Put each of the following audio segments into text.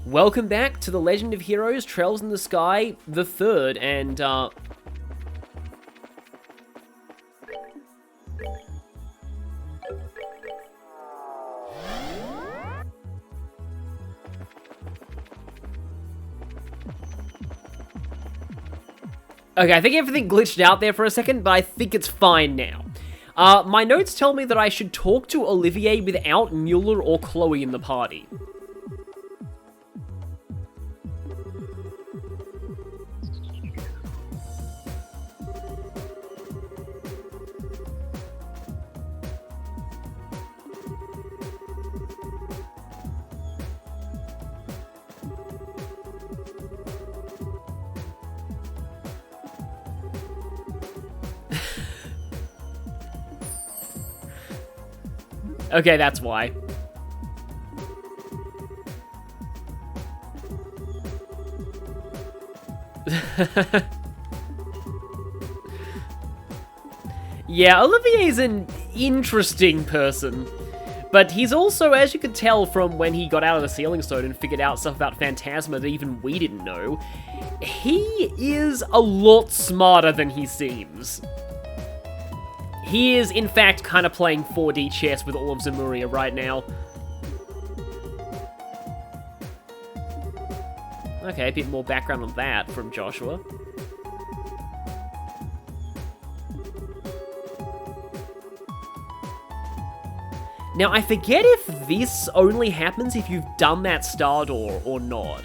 Welcome back to The Legend of Heroes Trails in the Sky, the third, and, okay, I think everything glitched out there for a second, but I think it's fine now. My notes tell me that I should talk to Olivier without Mueller or Chloe in the party. Okay, that's why. Yeah, Olivier's an interesting person. But he's also, as you could tell from when he got out of the Sealing Stone and figured out stuff about Phantasma that even we didn't know, he is a lot smarter than he seems. He is, in fact, kind of playing 4D chess with all of Zemuria right now. Okay, a bit more background on that from Joshua. Now, I forget if this only happens if you've done that star door or not.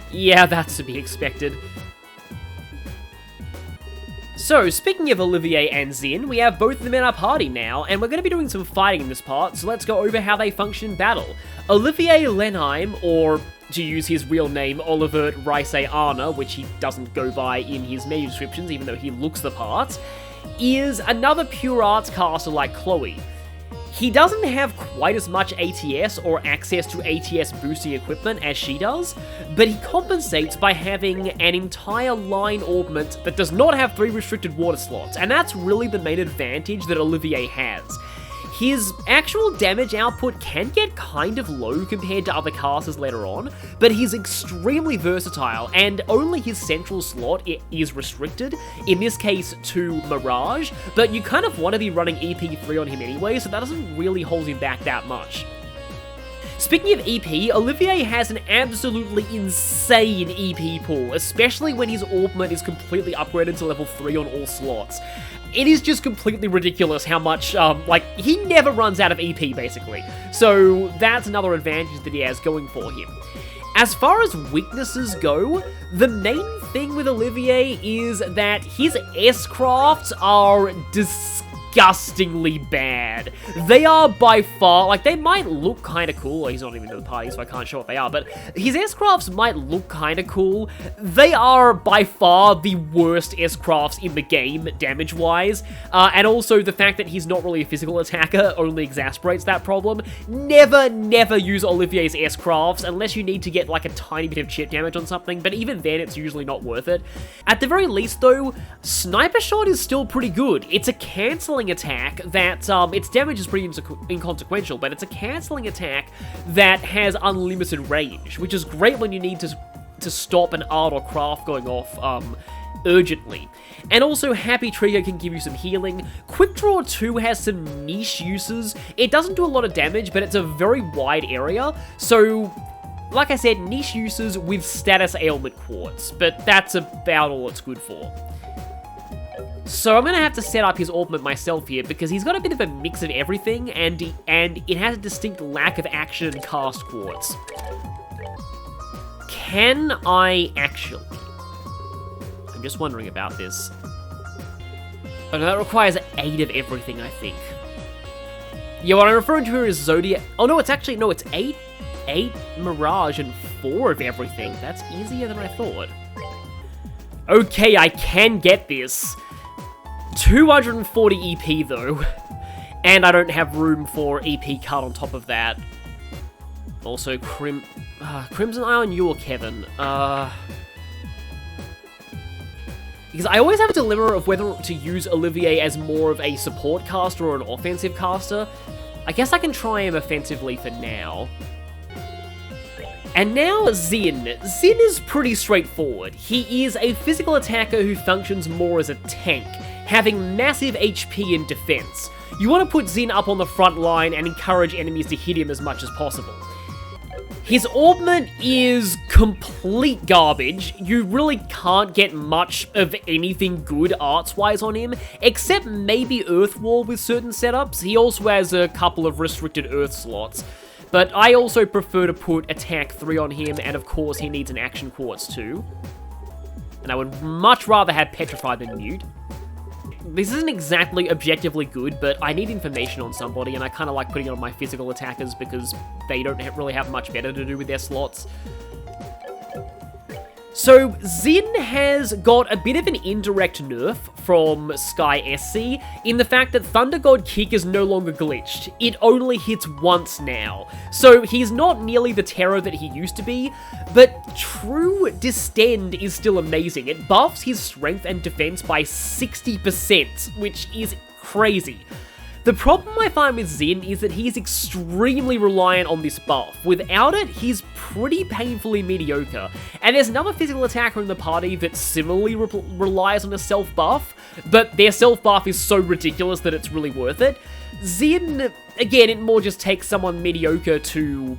Yeah, that's to be expected. So, speaking of Olivier and Zin, we have both of them in our party now, and we're going to be doing some fighting in this part, so let's go over how they function in battle. Olivier Lenheim, or to use his real name, Olivert Reise Arna, which he doesn't go by in his menu descriptions, even though he looks the part, is another pure arts caster like Chloe. He doesn't have quite as much ATS or access to ATS boosting equipment as she does, but he compensates by having an entire line augment that does not have 3 restricted water slots, and that's really the main advantage that Olivier has. His actual damage output can get kind of low compared to other casters later on, but he's extremely versatile, and only his central slot is restricted, in this case to Mirage, but you kind of want to be running EP3 on him anyway, so that doesn't really hold him back that much. Speaking of EP, Olivier has an absolutely insane EP pool, especially when his augment is completely upgraded to level 3 on all slots. It is just completely ridiculous how much, he never runs out of EP, basically. So that's another advantage that he has going for him. As far as weaknesses go, the main thing with Olivier is that his S-crafts are disgustingly bad. They are by far, they might look kind of cool. He's not even in the party, so I can't show what they are, but his S-crafts might look kind of cool. They are by far the worst S-crafts in the game, damage-wise, and also the fact that he's not really a physical attacker only exasperates that problem. Never use Olivier's S-crafts unless you need to get, a tiny bit of chip damage on something, but even then, it's usually not worth it. At the very least, though, Sniper Shot is still pretty good. It's a cancelling attack that, its damage is pretty inconsequential, but it's a cancelling attack that has unlimited range, which is great when you need to stop an art or craft going off, urgently. And also, Happy Trigger can give you some healing. Quick Draw 2 has some niche uses. It doesn't do a lot of damage, but it's a very wide area, so like I said, niche uses with status ailment quartz, but that's about all it's good for. So I'm going to have to set up his augment myself here, because he's got a bit of a mix of everything, and it has a distinct lack of action and cast quartz. Can I actually? I'm just wondering about this. Oh no, that requires 8 of everything, I think. Yeah, what I'm referring to here is Zodiac. Oh no, it's 8 Mirage and 4 of everything. That's easier than I thought. Okay, I can get this. 240 EP though, and I don't have room for EP card on top of that. Also, Crimson Eye on you or Kevin? Because I always have a dilemma of whether to use Olivier as more of a support caster or an offensive caster. I guess I can try him offensively for now. And now Xin. Xin is pretty straightforward. He is a physical attacker who functions more as a tank, having massive HP and defense. You want to put Xin up on the front line and encourage enemies to hit him as much as possible. His augment is complete garbage. You really can't get much of anything good arts-wise on him, except maybe Earth Wall with certain setups. He also has a couple of restricted Earth slots. But I also prefer to put Attack 3 on him, and of course he needs an Action Quartz too. And I would much rather have Petrify than Mute. This isn't exactly objectively good, but I need information on somebody, and I kind of like putting it on my physical attackers because they don't really have much better to do with their slots. So, Xin has got a bit of an indirect nerf from Sky SC in the fact that Thunder God Kick is no longer glitched. It only hits once now. So, he's not nearly the terror that he used to be, but True Distend is still amazing. It buffs his strength and defense by 60%, which is crazy. The problem I find with Xin is that he's extremely reliant on this buff. Without it, he's pretty painfully mediocre. And there's another physical attacker in the party that similarly relies on a self-buff, but their self-buff is so ridiculous that it's really worth it. Xin, again, it more just takes someone mediocre to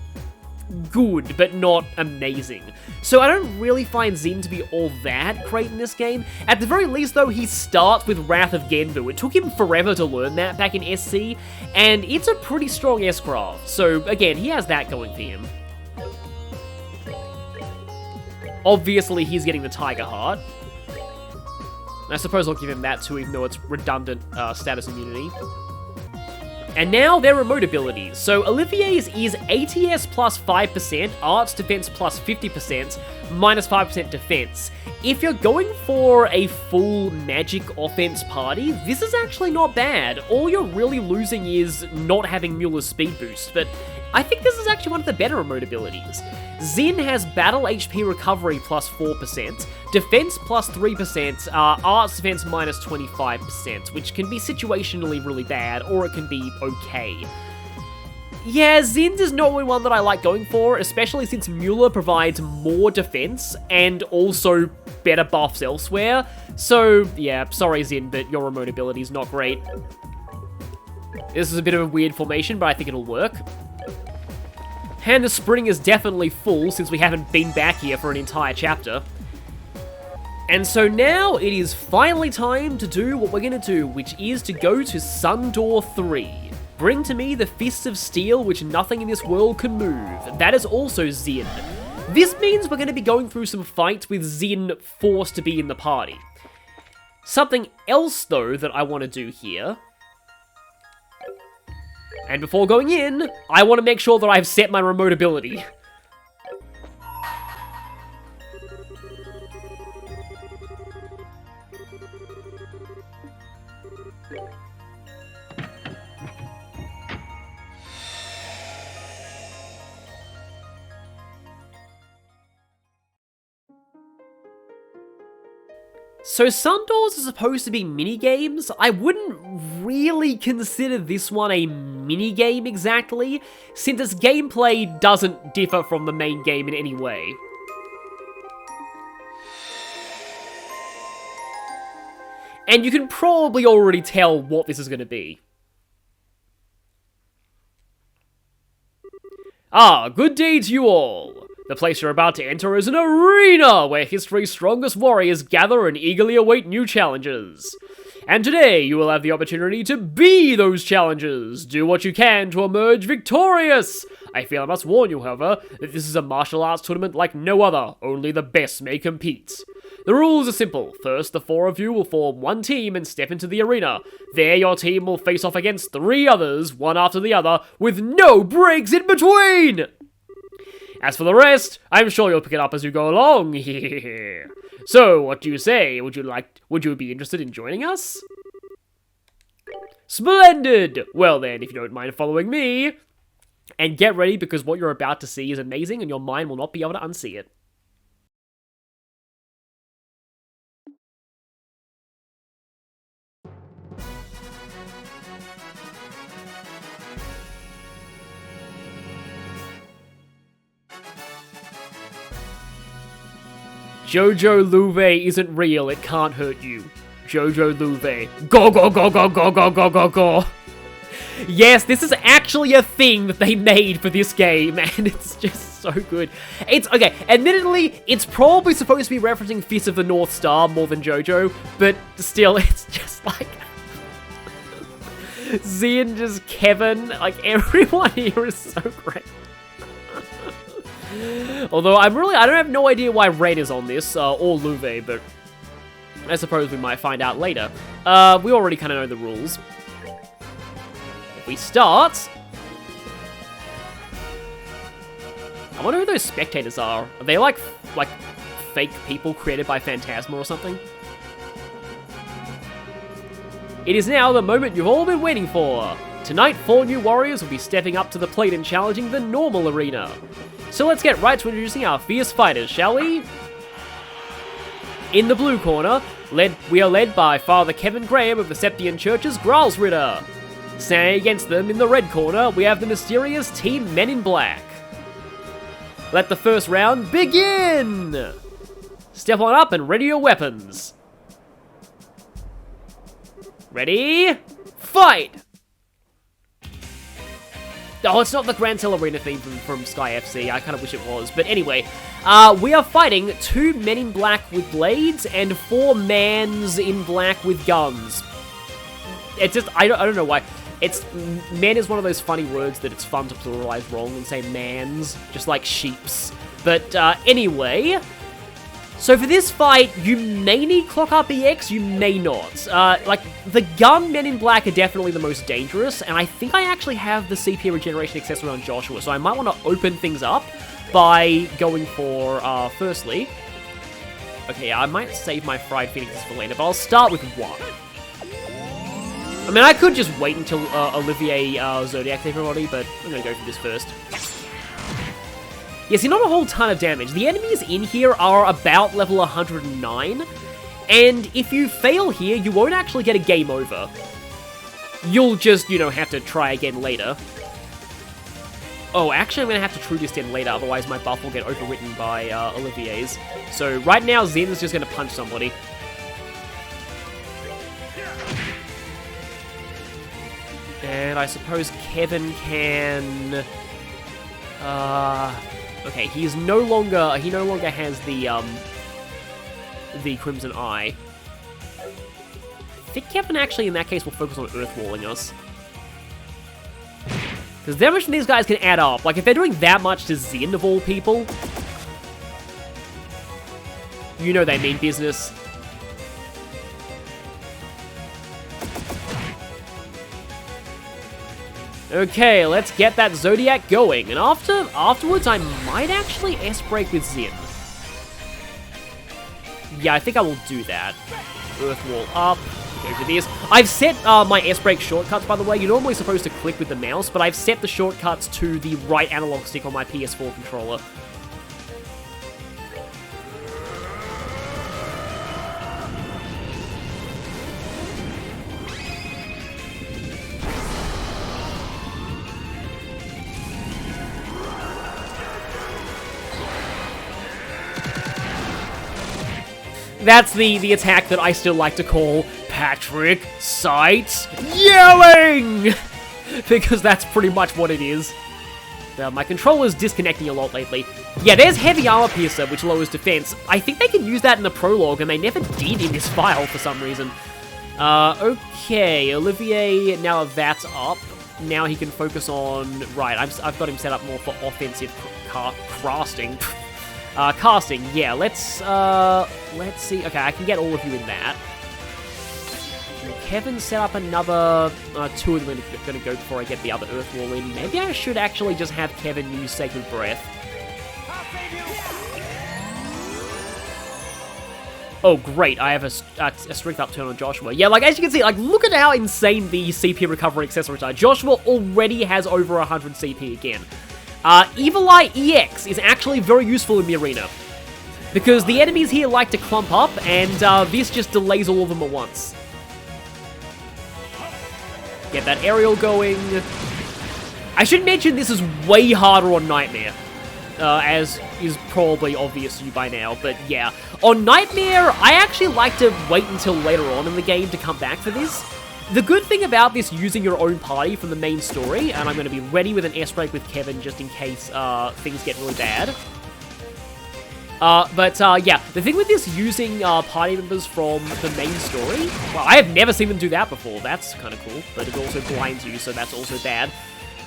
good, but not amazing. So I don't really find Xin to be all that great in this game. At the very least, though, he starts with Wrath of Genvu. It took him forever to learn that back in SC, and it's a pretty strong S-craft. So again, he has that going for him. Obviously, he's getting the Tiger Heart. I suppose I'll give him that too, even though it's redundant status immunity. And now their remote abilities. So Olivier's is ATS plus 5%, Arts Defense plus 50%, minus 5% defense. If you're going for a full magic offense party, this is actually not bad. All you're really losing is not having Mueller's speed boost, but I think this is actually one of the better remote abilities. Xin has Battle HP Recovery plus 4%, Defense plus 3%, Arts Defense minus 25%, which can be situationally really bad, or it can be okay. Yeah, Xin is not one that I like going for, especially since Mueller provides more defense and also better buffs elsewhere. So, yeah, sorry Xin, but your remote ability is not great. This is a bit of a weird formation, but I think it'll work. And the spring is definitely full since we haven't been back here for an entire chapter. And so now it is finally time to do what we're going to do, which is to go to Sun Door 3. Bring to me the fists of steel which nothing in this world can move. That is also Xin. This means we're going to be going through some fights with Xin forced to be in the party. Something else, though, that I want to do here. And before going in, I want to make sure that I've set my remote ability. So Sundoors are supposed to be mini-games. I wouldn't really consider this one a mini-game exactly, since its gameplay doesn't differ from the main game in any way. And you can probably already tell what this is going to be. Ah, good day to you all. The place you're about to enter is an arena where history's strongest warriors gather and eagerly await new challenges. And today you will have the opportunity to be those challenges. Do what you can to emerge victorious. I feel I must warn you, however, that this is a martial arts tournament like no other. Only the best may compete. The rules are simple. First, the four of you will form one team and step into the arena. There, your team will face off against three others, one after the other, with no breaks in between! As for the rest, I'm sure you'll pick it up as you go along. So, what do you say? Would you be interested in joining us? Splendid! Well then, if you don't mind following me, and get ready because what you're about to see is amazing and your mind will not be able to unsee it. Jojo Louvet isn't real, it can't hurt you. Jojo Louvet. Go, go, go, go, go, go, go, go, go. Yes, this is actually a thing that they made for this game, and it's just so good. It's, okay, admittedly, it's probably supposed to be referencing Fist of the North Star more than JoJo, but still, it's just like... Zen, just Kevin, like, everyone here is so great. Although, I don't have no idea why Red is on this, or Louvet, but I suppose we might find out later. We already kind of know the rules. If we start... I wonder who those spectators are. Are they like fake people created by Phantasma or something? It is now the moment you've all been waiting for. Tonight, 4 new warriors will be stepping up to the plate and challenging the normal arena. So let's get right to introducing our fierce fighters, shall we? In the blue corner, we are led by Father Kevin Graham of the Septian Church's Gralsritter. Standing against them in the red corner, we have the mysterious Team Men in Black. Let the first round begin! Step on up and ready your weapons. Ready? Fight! Oh, it's not the Grand Cell Arena theme from Sky FC. I kind of wish it was. But anyway, we are fighting 2 men in black with blades and 4 mans in black with guns. It's just, I don't know why. Men is one of those funny words that it's fun to pluralize wrong and say mans, just like sheeps. But anyway, so for this fight, you may need Clock RPX, you may not. Like, the gun men in black are definitely the most dangerous, and I think I actually have the CP regeneration accessory on Joshua, so I might want to open things up by going for, firstly... Okay, I might save my Fried Phoenixes for later, but I'll start with 1. I mean, I could just wait until Olivier Zodiacs everybody, but I'm gonna go for this first. Yeah, see, not a whole ton of damage. The enemies in here are about level 109, and if you fail here, you won't actually get a game over. You'll just, you know, have to try again later. Oh, actually, I'm gonna have to true descend later, otherwise my buff will get overwritten by Olivier's. So, right now, Zen's just gonna punch somebody. And I suppose Kevin can... Okay, he no longer has the Crimson Eye. I think Kevin actually, in that case, will focus on Earthwalling us. Because damage from these guys can add up. Like, if they're doing that much to Zen, of all people, you know they mean business. Okay, let's get that Zodiac going, and afterwards I might actually S-Break with Zen. Yeah, I think I will do that. Earthwall up, go for this. I've set my S-Break shortcuts, by the way. You're normally supposed to click with the mouse, but I've set the shortcuts to the right analog stick on my PS4 controller. That's the attack that I still like to call Patrick Sights Yelling! Because that's pretty much what it is. My controller's disconnecting a lot lately. Yeah, there's Heavy Armor Piercer, which lowers defense. I think they can use that in the prologue, and they never did in this file for some reason. Okay, Olivier, now that's up. Now he can focus on... Right, I've got him set up more for offensive casting. Casting, yeah, let's see. Okay, I can get all of you in that. And Kevin set up another 2 of them are gonna go before I get the other Earthwall in. Maybe I should actually just have Kevin use Sacred Breath. Oh, great, I have a strength up turn on Joshua. Yeah, like, as you can see, like, look at how insane the CP recovery accessories are. Joshua already has over 100 CP again. Evil Eye EX is actually very useful in the arena, because the enemies here like to clump up, and this just delays all of them at once. Get that aerial going. I should mention this is way harder on Nightmare, as is probably obvious to you by now, but yeah. On Nightmare, I actually like to wait until later on in the game to come back for this. The good thing about this using your own party from the main story, and I'm going to be ready with an S-break with Kevin just in case things get really bad. Yeah, the thing with this using party members from the main story, well, I have never seen them do that before. That's kind of cool, but it also blinds you, so that's also bad.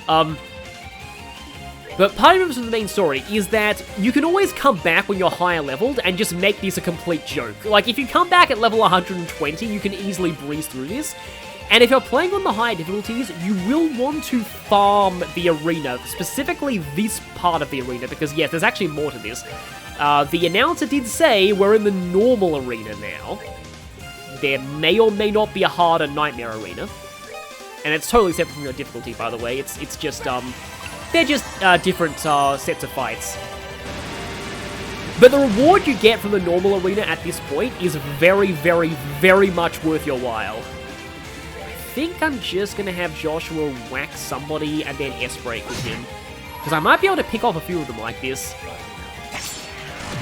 But party members from the main story is that you can always come back when you're higher leveled and just make this a complete joke. Like, if you come back at level 120, you can easily breeze through this. And if you're playing on the higher difficulties, you will want to farm the arena, specifically this part of the arena, because yes, there's actually more to this. The announcer did say we're in the normal arena now. There may or may not be a harder Nightmare arena. And it's totally separate from your difficulty, by the way. It's just, they're just different sets of fights. But the reward you get from the normal arena at this point is very, very, very much worth your while. I think I'm just going to have Joshua whack somebody and then S-break with him. Because I might be able to pick off a few of them like this.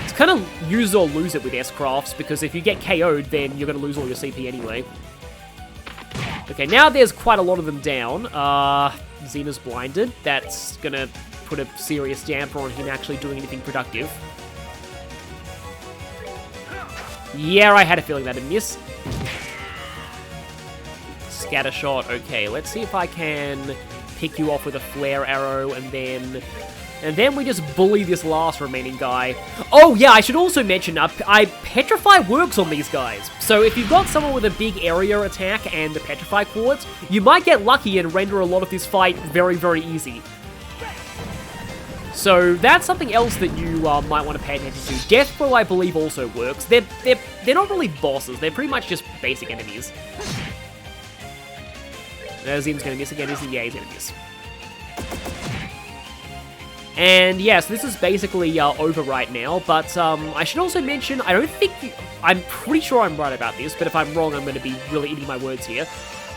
It's kind of use it or lose it with S-crafts, because if you get KO'd, then you're going to lose all your CP anyway. Okay, now there's quite a lot of them down. Xena's blinded. That's going to put a serious damper on him actually doing anything productive. Yeah, I had a feeling that'd miss. Scatter shot. Okay, let's see if I can pick you off with a flare arrow, and then we just bully this last remaining guy. Oh yeah, I should also mention, Petrify works on these guys. So if you've got someone with a big area attack and the Petrify Quartz, you might get lucky and render a lot of this fight very, very easy. So that's something else that you might want to pay attention to. Death Blow, I believe, also works. They're not really bosses. They're pretty much just basic enemies. Zim's going to miss again, isn't he? Yeah, he's going to miss. And yes, this is basically over right now, but I should also mention, I'm pretty sure I'm right about this, but if I'm wrong, I'm going to be really eating my words here.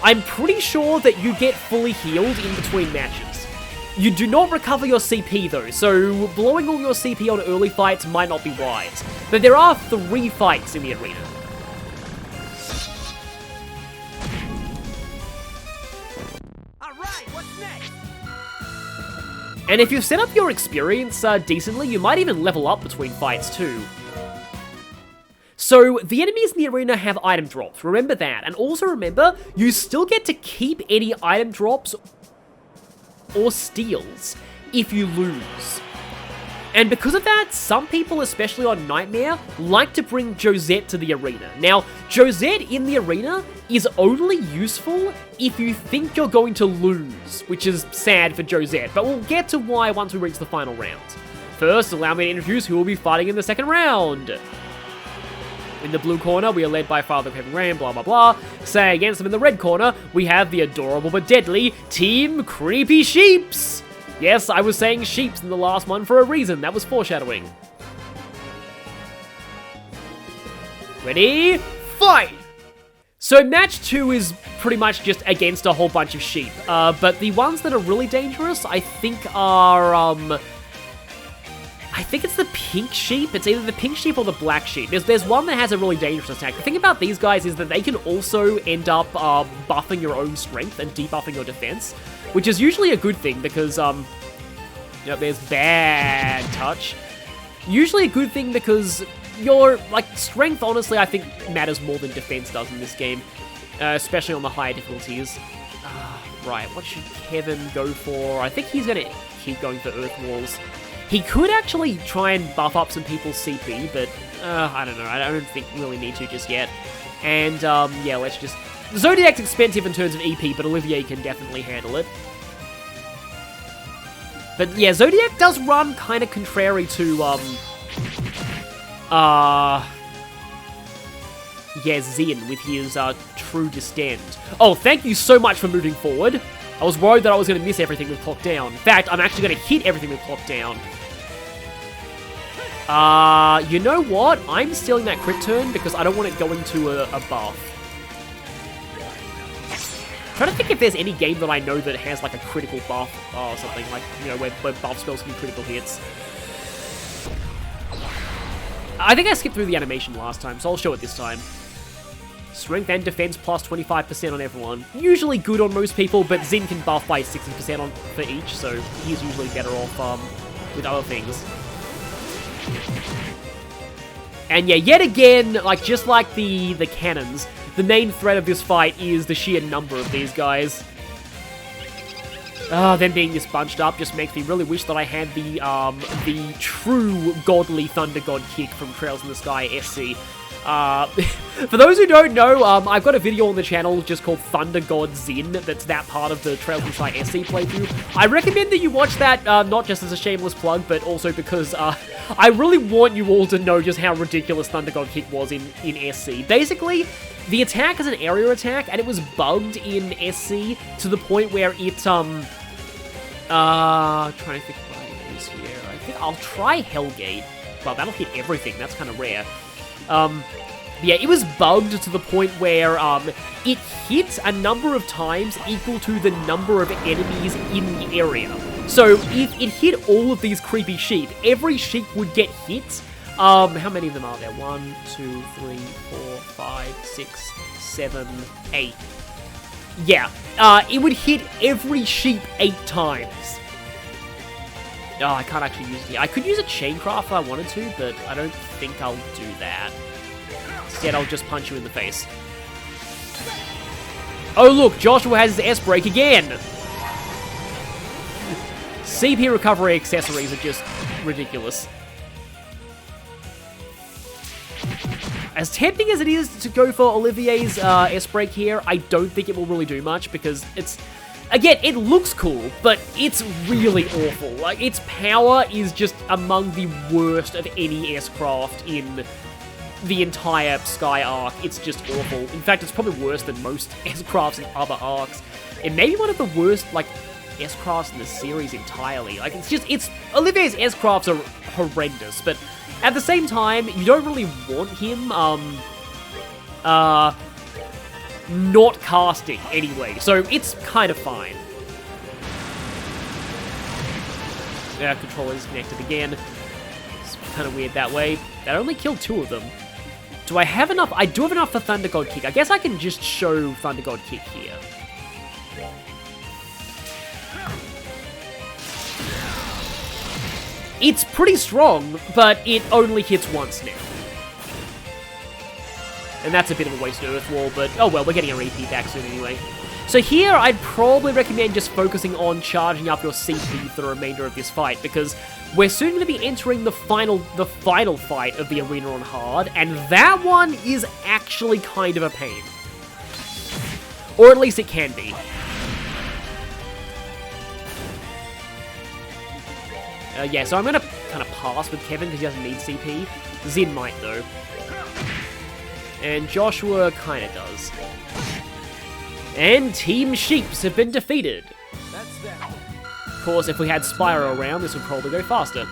I'm pretty sure that you get fully healed in between matches. You do not recover your CP though, so blowing all your CP on early fights might not be wise. But there are 3 fights in the arena. And if you set up your experience decently, you might even level up between fights too. So, the enemies in the arena have item drops, remember that. And also remember, you still get to keep any item drops or steals if you lose. And because of that, some people, especially on Nightmare, like to bring Josette to the arena. Now, Josette in the arena is only useful if you think you're going to lose, which is sad for Josette, but we'll get to why once we reach the final round. First, allow me to introduce who will be fighting in the second round. In the blue corner, we are led by Father Kevin Ram, blah blah blah. Say against them in the red corner, we have the adorable but deadly Team Creepy Sheeps. Yes, I was saying sheeps in the last one for a reason. That was foreshadowing. Ready? Fight! So match 2 is pretty much just against a whole bunch of sheep. But the ones that are really dangerous, I think are, I think it's the pink sheep. It's either the pink sheep or the black sheep. There's one that has a really dangerous attack. The thing about these guys is that they can also end up buffing your own strength and debuffing your defense, which is usually a good thing because, there's bad touch. Usually a good thing because your, strength, honestly, I think matters more than defense does in this game, especially on the higher difficulties. Right, what should Kevin go for? I think he's going to keep going for Earth Walls. He could actually try and buff up some people's CP, but I don't know. I don't think we really need to just yet. And, yeah, let's just... Zodiac's expensive in terms of EP, but Olivier can definitely handle it. But, yeah, Zodiac does run kind of contrary to, Zen with his, True Distend. Oh, thank you so much for moving forward. I was worried that I was going to miss everything with Clock Down. In fact, I'm actually going to hit everything with Clock Down. You know what? I'm stealing that crit turn because I don't want it going to a buff. trying to think if there's any game that I know that has like a critical buff or something, like, you know, where buff spells can be critical hits. I think I skipped through the animation last time, so I'll show it this time. Strength and defense plus 25% on everyone. Usually good on most people, but Xin can buff by 60% for each, so he's usually better off with other things. And yeah, yet again, like just like the cannons, the main threat of this fight is the sheer number of these guys. Them being this bunched up just makes me really wish that I had the true godly Thunder God kick from Trails in the Sky SC. For those who don't know, I've got a video on the channel just called Thunder God Xin, that's that part of the Trails in the Sky SC playthrough. I recommend that you watch that, not just as a shameless plug, but also because, I really want you all to know just how ridiculous Thunder God Kick was in SC. Basically, the attack is an area attack, and it was bugged in SC to the point where it, trying to think what I use here. I think I'll try Hellgate. Well, that'll hit everything, that's kind of rare. Yeah, it was bugged to the point where, it hit a number of times equal to the number of enemies in the area. So, if it hit all of these creepy sheep, every sheep would get hit. How many of them are there? 1, 2, 3, 4, 5, 6, 7, 8. Yeah, it would hit every sheep 8 times. Oh, I can't actually use it here. I could use a Chaincraft if I wanted to, but I don't think I'll do that. Instead, I'll just punch you in the face. Oh look, Joshua has his S-Break again! CP recovery accessories are just ridiculous. As tempting as it is to go for Olivier's S-Break here, I don't think it will really do much because it's... Again, it looks cool, but it's really awful. Like, its power is just among the worst of any S-Craft in the entire Sky arc. It's just awful. In fact, it's probably worse than most S-Crafts in other arcs. It may be one of the worst, like, S-Crafts in the series entirely. Like, it's Olivier's S-Crafts are horrendous, but at the same time, you don't really want him, not casting anyway, so it's kind of fine. Yeah, controller is connected again. It's kind of weird that way. That only killed 2 of them. Do I have enough? I do have enough for Thunder God Kick. I guess I can just show Thunder God Kick here. It's pretty strong, but it only hits once now. And that's a bit of a waste of Earth Wall, but oh well, we're getting a repeat back soon anyway. So here, I'd probably recommend just focusing on charging up your CP for the remainder of this fight, because we're soon going to be entering the final fight of the arena on hard, and that one is actually kind of a pain. Or at least it can be. Yeah, so I'm going to kind of pass with Kevin because he doesn't need CP. Xin might, though. And Joshua kind of does. And Team Sheeps have been defeated. That's that. Of course, if we had Spyro around, this would probably go faster.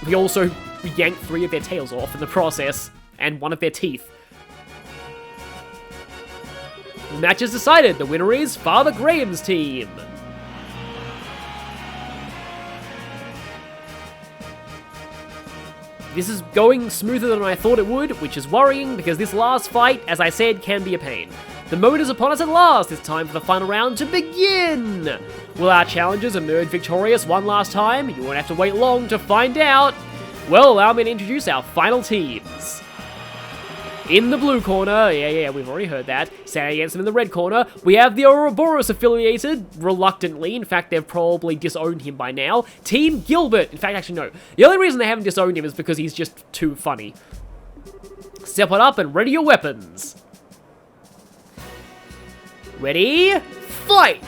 We also yanked 3 of their tails off in the process, and 1 of their teeth. The match is decided. The winner is Father Graham's team. This is going smoother than I thought it would, which is worrying because this last fight, as I said, can be a pain. The moment is upon us at last. It's time for the final round to begin. Will our challengers emerge victorious one last time? You won't have to wait long to find out. Well, allow me to introduce our final teams. In the blue corner, yeah, we've already heard that. Standing against them in the red corner, we have the Ouroboros affiliated, reluctantly. In fact, they've probably disowned him by now. Team Gilbert. In fact, actually, no. The only reason they haven't disowned him is because he's just too funny. Step on up and ready your weapons. Ready? Fight!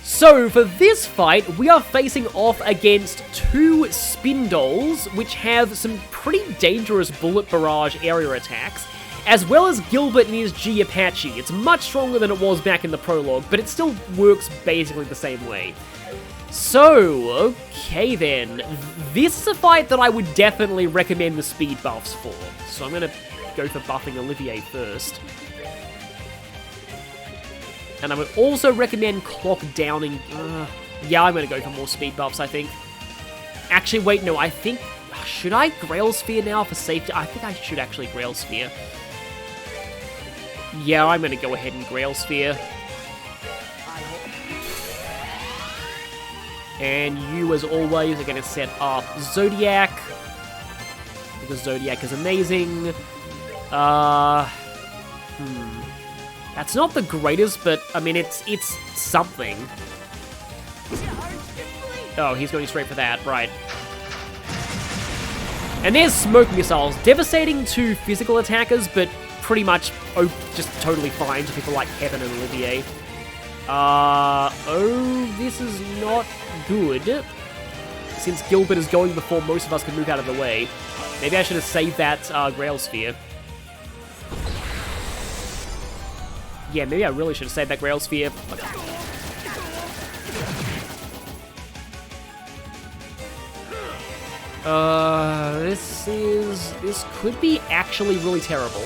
So, for this fight, we are facing off against 2 Spindolls, which have some pretty dangerous bullet barrage area attacks, as well as Gilbert and his G Apache. It's much stronger than it was back in the prologue, but it still works basically the same way. So, okay then. This is a fight that I would definitely recommend the speed buffs for. So I'm gonna go for buffing Olivier first. And I would also recommend clock downing. Yeah, I'm gonna go for more speed buffs, I think. Actually, wait, no, I think... Should I Grail Sphere now for safety? I think I should actually Grail Sphere. Yeah, I'm gonna go ahead and Grail Sphere. And you, as always, are going to set up Zodiac, because Zodiac is amazing. That's not the greatest, but, I mean, it's something. Oh, he's going straight for that, right. And there's Smoke Missiles, devastating to physical attackers, but pretty much just totally fine to people like Kevin and Olivier. Oh, this is not good. Since Gilbert is going before most of us can move out of the way. Maybe I should have saved that Grail Sphere. Yeah, maybe I really should have saved that Grail Sphere. This could be actually really terrible.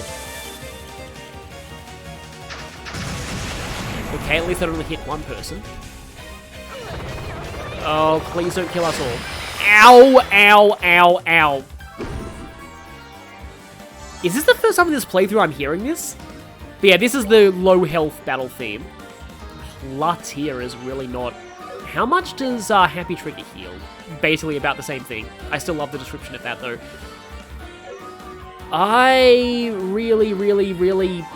Okay, at least I only hit one person. Oh, please don't kill us all. Ow, ow, ow, ow. Is this the first time in this playthrough I'm hearing this? But yeah, this is the low health battle theme. Latier is really not... How much does Happy Trigger heal? Basically about the same thing. I still love the description of that, though. I really...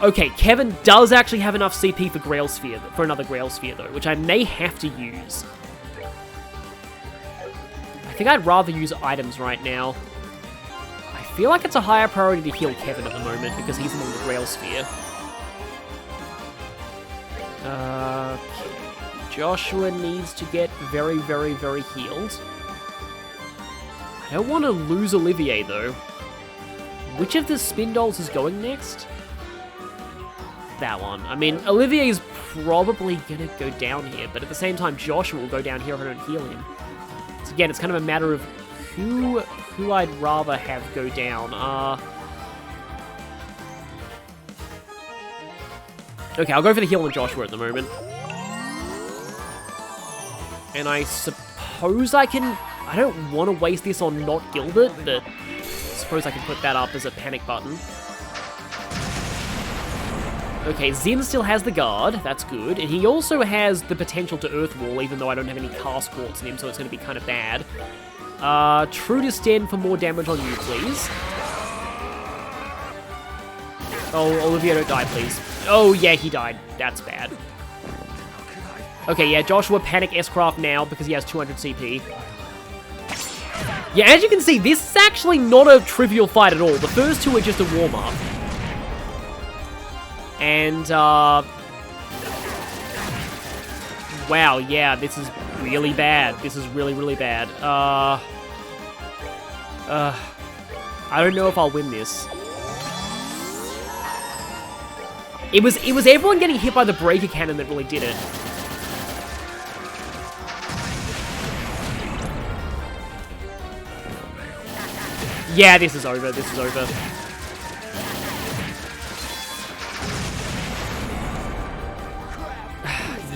Okay, Kevin does actually have enough CP for Grail Sphere, for another Grail Sphere, though, which I may have to use. I think I'd rather use items right now. I feel like it's a higher priority to heal Kevin at the moment, because he's in the Grail Sphere. Okay. Joshua needs to get very healed. I don't want to lose Olivier, though. Which of the spin dolls is going next? That one. I mean, Olivier is probably gonna go down here, but at the same time, Joshua will go down here if I don't heal him. So again, it's kind of a matter of who I'd rather have go down. Okay, I'll go for the heal on Joshua at the moment. And I suppose I can... I don't want to waste this on not Gilbert, but I suppose I can put that up as a panic button. Okay, Zin still has the guard, that's good. And he also has the potential to Earth Wall, even though I don't have any Cast Quartz in him, so it's going to be kind of bad. True to stand for more damage on you, please. Oh, Olivier, don't die, please. Oh, yeah, he died. That's bad. Okay, yeah, Joshua panic S-Craft now because he has 200 CP. Yeah, as you can see, this is actually not a trivial fight at all. The first two are just a warm-up. And, wow, yeah, this is really bad. This is really bad. I don't know if I'll win this. It was everyone getting hit by the breaker cannon that really did it. Yeah, this is over. This is over.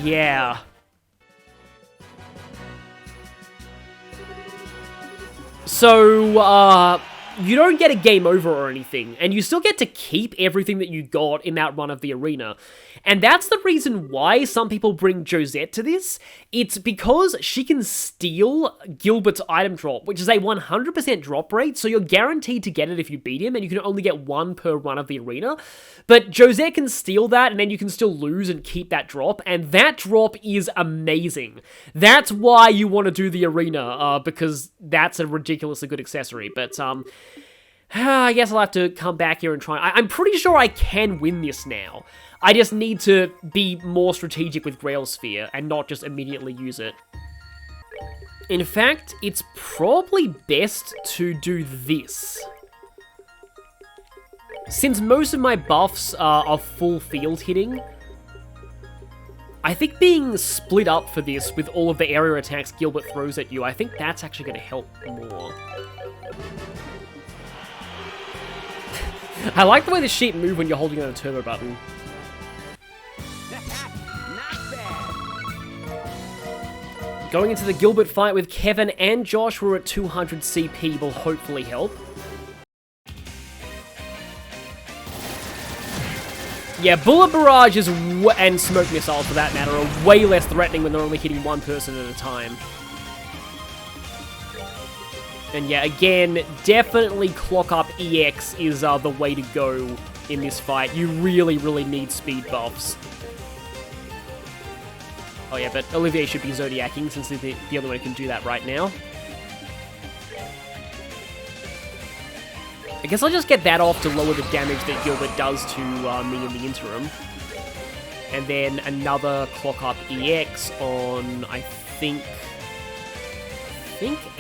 Yeah. So, you don't get a game over or anything, and you still get to keep everything that you got in that run of the arena. And that's the reason why some people bring Josette to this. It's because she can steal Gilbert's item drop, which is a 100% drop rate, so you're guaranteed to get it if you beat him, and you can only get one per run of the arena. But Josette can steal that, and then you can still lose and keep that drop, and that drop is amazing. That's why you want to do the arena, because that's a ridiculously good accessory. But, I guess I'll have to come back here and try. I'm pretty sure I can win this now. I just need to be more strategic with Grail Sphere and not just immediately use it. In fact, it's probably best to do this. Since most of my buffs are full field hitting, I think being split up for this with all of the area attacks Gilbert throws at you, I think that's actually going to help more. I like the way the sheep move when you're holding on a turbo button. Going into the Gilbert fight with Kevin and Joshua at 200 CP will hopefully help. Yeah, Bullet Barrage is and Smoke Missiles, for that matter, are way less threatening when they're only hitting one person at a time. And yeah, again, definitely Clock Up EX is the way to go in this fight. You really, really need speed buffs. Oh yeah, but Olivier should be Zodiacing since he's the only one who can do that right now. I guess I'll just get that off to lower the damage that Gilbert does to me in the interim. And then another Clock Up EX on, I think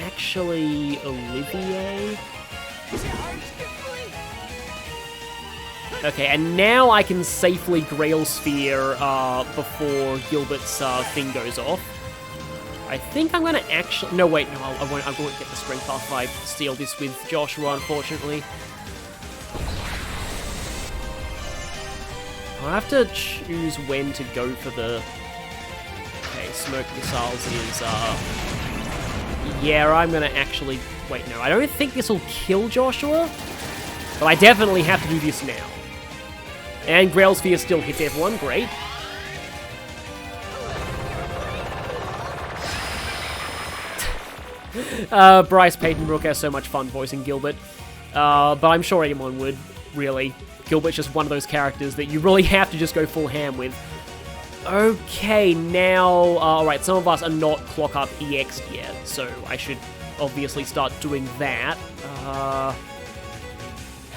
actually Olivier. Okay, and now I can safely Grail Sphere before Gilbert's thing goes off. I think I'm gonna actually... No, wait, no, I won't get the strength buff if I steal this with Joshua, unfortunately. I'll have to choose when to go for the... Okay, Smoke Missiles is, Yeah, I'm gonna actually... Wait, no, I don't think this will kill Joshua, but I definitely have to do this now. And Grail Sphere still hits everyone, great. Bryce Payton-Brook has so much fun voicing Gilbert, but I'm sure anyone would, really. Gilbert's just one of those characters that you really have to just go full ham with. Okay, now, alright, some of us are not Clock Up EX'd yet, so I should obviously start doing that.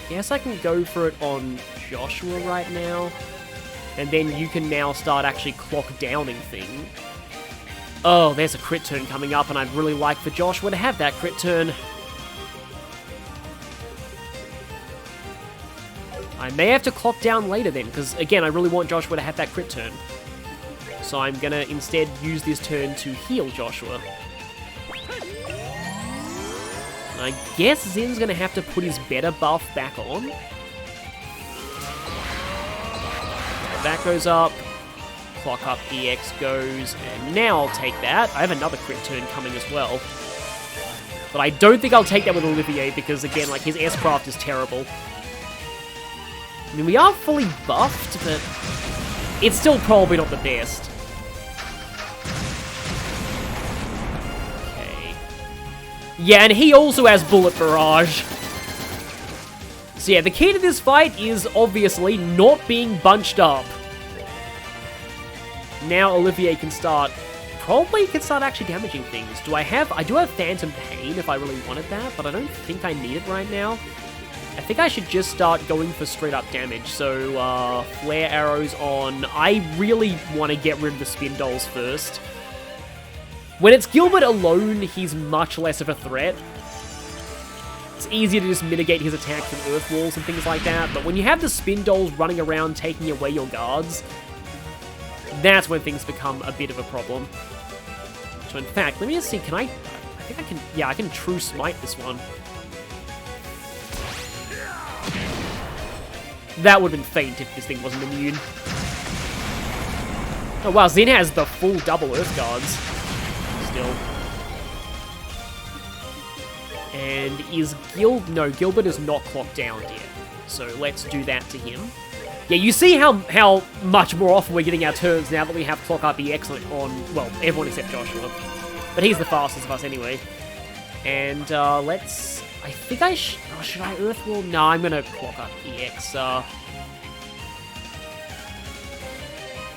Guess I can go for it on Joshua right now, and then you can now start actually clock downing thing. Oh, there's a crit turn coming up, and I'd really like for Joshua to have that crit turn. I may have to clock down later then, because again, I really want Joshua to have that crit turn. So I'm gonna instead use this turn to heal Joshua. I guess Zin's gonna have to put his better buff back on. That goes up. Clock Up EX goes, and now I'll take that. I have another crit turn coming as well. But I don't think I'll take that with Olivier, because again, like, his S-Craft is terrible. I mean, we are fully buffed, but it's still probably not the best. Okay. Yeah, and he also has Bullet Barrage. So yeah, the key to this fight is obviously not being bunched up. Now Olivier can start, probably can start actually damaging things. I do have Phantom Pain if I really wanted that, but I don't think I need it right now. I think I should just start going for straight up damage. So, Flare Arrows on. I really want to get rid of the Spin Dolls first. When it's Gilbert alone, he's much less of a threat. It's easier to just mitigate his attacks from Earth Walls and things like that, but when you have the Spin Dolls running around taking away your guards, that's when things become a bit of a problem. So in fact, let me just see, I think I can, yeah, I can True Smite this one. That would have been faint if this thing wasn't immune. Oh wow, Zen has the full double Earth Guards. Still. And is no, Gilbert is not clocked down yet. So let's do that to him. Yeah, you see how much more often we're getting our turns now that we have Clock Up EX on, well, everyone except Joshua. But he's the fastest of us anyway. And let's... I think I should I Earth Wall? No, I'm gonna Clock Up EX.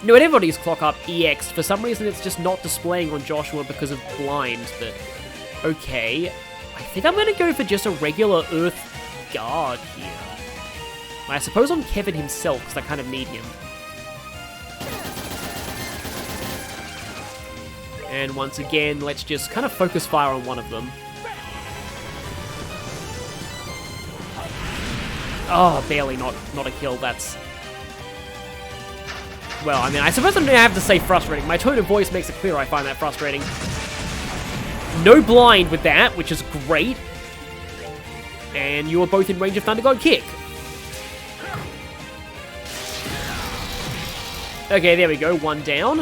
No, everybody's Clock Up EX. For some reason, it's just not displaying on Joshua because of blind, but okay. I think I'm gonna go for just a regular Earth Guard here. I suppose on Kevin himself, because I kind of need him. And once again, let's just kind of focus fire on one of them. Oh, barely not a kill, that's... Well, I mean, I suppose I don't have to say frustrating. My tone of voice makes it clear I find that frustrating. No blind with that, which is great. And you are both in range of Thunder God Kick. Okay, there we go. One down.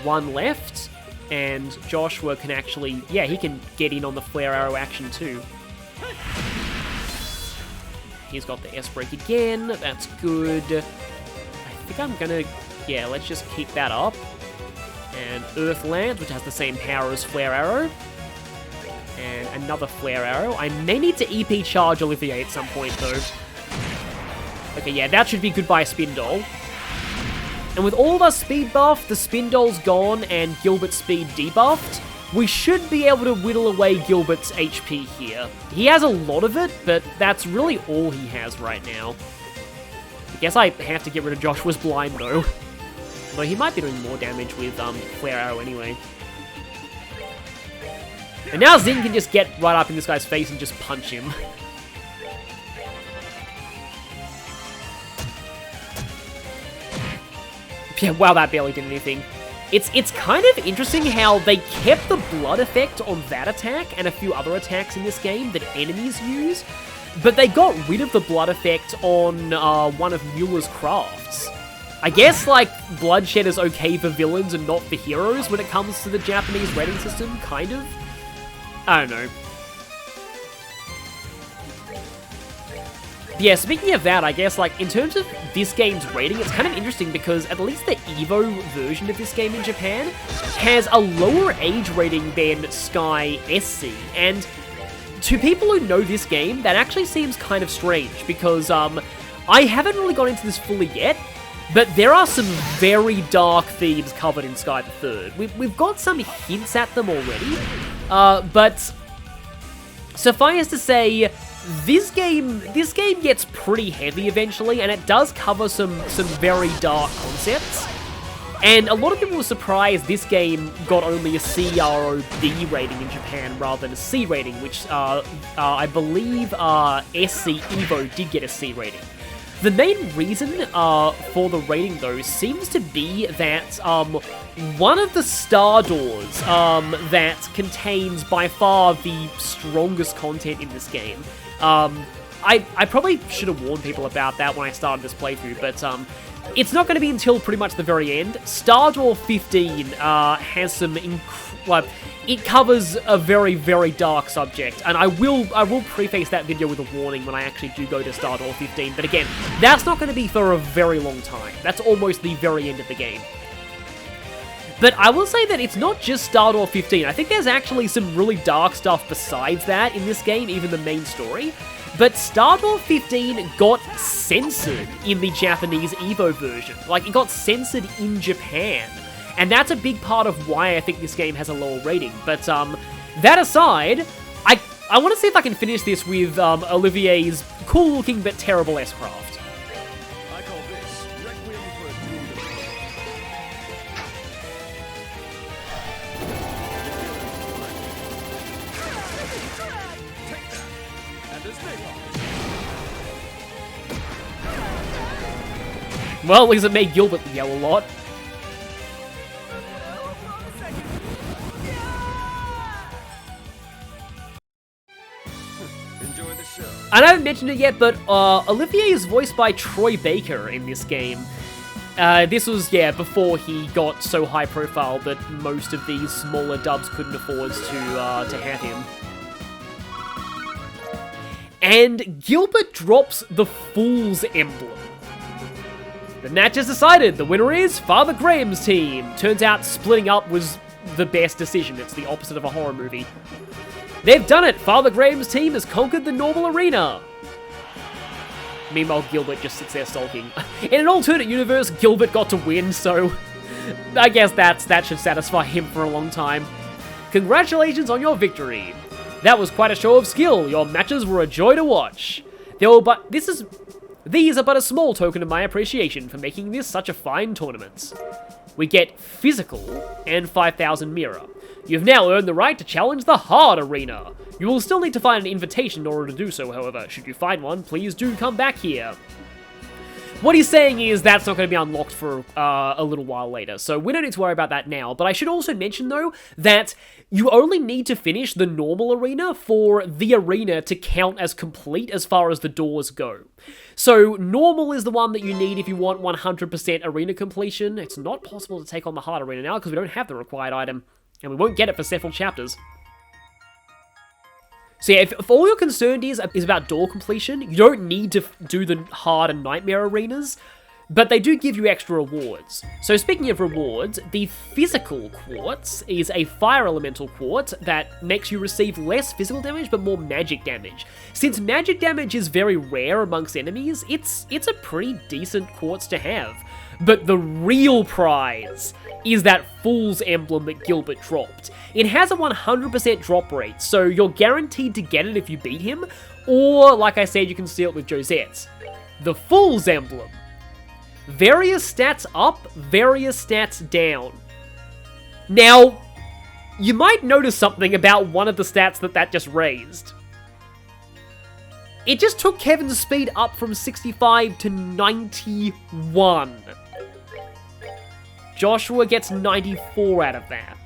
One left. And Joshua can actually... Yeah, he can get in on the Flare Arrow action too. He's got the S-Break again. That's good. I think I'm gonna... Yeah, let's just keep that up. And Earth Lance, which has the same power as Flare Arrow. And another Flare Arrow. I may need to EP charge Olivier at some point, though. Okay, yeah, that should be goodbye Spin Doll. And with all of our speed buff, the Spin Doll's gone, and Gilbert's speed debuffed, we should be able to whittle away Gilbert's HP here. He has a lot of it, but that's really all he has right now. I guess I have to get rid of Joshua's blind, though. Although he might be doing more damage with Flare Arrow anyway. And now Zin can just get right up in this guy's face and just punch him. Yeah, wow, that barely did anything. It's kind of interesting how they kept the blood effect on that attack and a few other attacks in this game that enemies use, but they got rid of the blood effect on one of Mueller's crafts. I guess, like, bloodshed is okay for villains and not for heroes when it comes to the Japanese rating system, kind of. I don't know. Yeah, speaking of that, I guess, like, in terms of this game's rating, it's kind of interesting because at least the Evo version of this game in Japan has a lower age rating than Sky SC, and to people who know this game, that actually seems kind of strange because, I haven't really got into this fully yet, but there are some very dark themes covered in Sky the Third. We've got some hints at them already, but suffice to say, this game gets pretty heavy eventually, and it does cover some very dark concepts. And a lot of people were surprised this game got only a CROB rating in Japan rather than a C rating, which I believe SC Evo did get a C rating. The main reason for the rating, though, seems to be that one of the star doors that contains by far the strongest content in this game. I probably should have warned people about that when I started this playthrough, but it's not going to be until pretty much the very end. Star Door 15 has some it covers a very, very dark subject, and I will preface that video with a warning when I actually do go to Star Door 15, but again, that's not going to be for a very long time. That's almost the very end of the game. But I will say that it's not just Star Door 15. I think there's actually some really dark stuff besides that in this game, even the main story. But Star Door 15 got censored in the Japanese Evo version. Like, it got censored in Japan. And that's a big part of why I think this game has a lower rating. But that aside, I want to see if I can finish this with Olivier's cool-looking but terrible S-Craft. I call this Requiem for a Dream. Take that. And this napalm. Well, at least it made Gilbert yell a lot. Enjoy the show. I haven't mentioned it yet, but Olivier is voiced by Troy Baker in this game. This was, yeah, before he got so high profile that most of these smaller dubs couldn't afford to have him. And Gilbert drops the Fool's Emblem. The match is decided. The winner is Father Graham's team. Turns out splitting up was the best decision. It's the opposite of a horror movie. They've done it! Father Graham's team has conquered the normal arena! Meanwhile, Gilbert just sits there sulking. In an alternate universe, Gilbert got to win, so I guess that should satisfy him for a long time. Congratulations on your victory! That was quite a show of skill. Your matches were a joy to watch. These are but a small token of my appreciation for making this such a fine tournament. We get physical and 5,000 mirror. You've now earned the right to challenge the hard arena. You will still need to find an invitation in order to do so, however. Should you find one, please do come back here. What he's saying is that's not going to be unlocked for a little while later, so we don't need to worry about that now. But I should also mention, though, that you only need to finish the normal arena for the arena to count as complete as far as the doors go. So normal is the one that you need if you want 100% arena completion. It's not possible to take on the hard arena now because we don't have the required item, and we won't get it for several chapters. So yeah, if all you're concerned is about door completion, you don't need to do the hard and nightmare arenas, but they do give you extra rewards. So speaking of rewards, the physical quartz is a fire elemental quartz that makes you receive less physical damage but more magic damage. Since magic damage is very rare amongst enemies, it's a pretty decent quartz to have. But the real prize is that Fool's Emblem that Gilbert dropped. It has a 100% drop rate, so you're guaranteed to get it if you beat him, or, like I said, you can steal it with Josette's. The Fool's Emblem. Various stats up, various stats down. Now, you might notice something about one of the stats that just raised. It just took Kevin's speed up from 65 to 91. Joshua gets 94 out of that.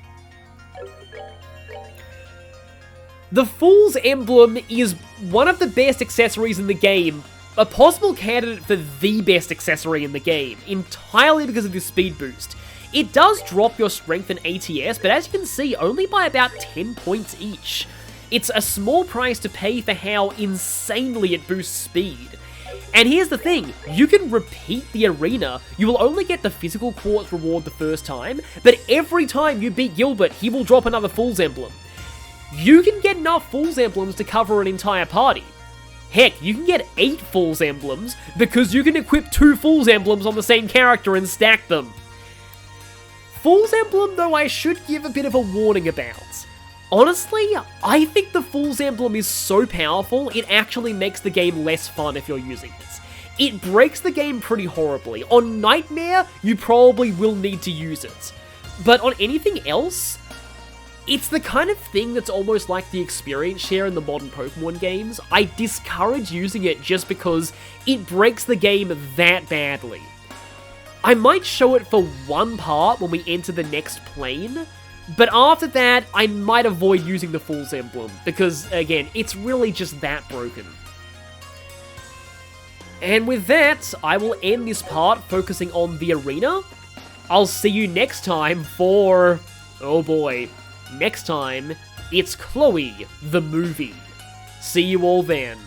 The Fool's Emblem is one of the best accessories in the game, a possible candidate for the best accessory in the game, entirely because of the speed boost. It does drop your strength and ATS, but as you can see, only by about 10 points each. It's a small price to pay for how insanely it boosts speed. And here's the thing, you can repeat the arena, you will only get the physical quartz reward the first time, but every time you beat Gilbert, he will drop another Fool's Emblem. You can get enough Fool's Emblems to cover an entire party. Heck, you can get 8 Fool's Emblems, because you can equip 2 Fool's Emblems on the same character and stack them. Fool's Emblem, though, I should give a bit of a warning about. Honestly, I think the Fool's Emblem is so powerful, it actually makes the game less fun if you're using it. It breaks the game pretty horribly. On Nightmare, you probably will need to use it. But on anything else, it's the kind of thing that's almost like the experience share in the modern Pokemon games. I discourage using it just because it breaks the game that badly. I might show it for one part when we enter the next plane, but after that, I might avoid using the Fool's Emblem, because, again, it's really just that broken. And with that, I will end this part focusing on the arena. I'll see you next time for... oh boy. Next time, it's Chloe, the movie. See you all then.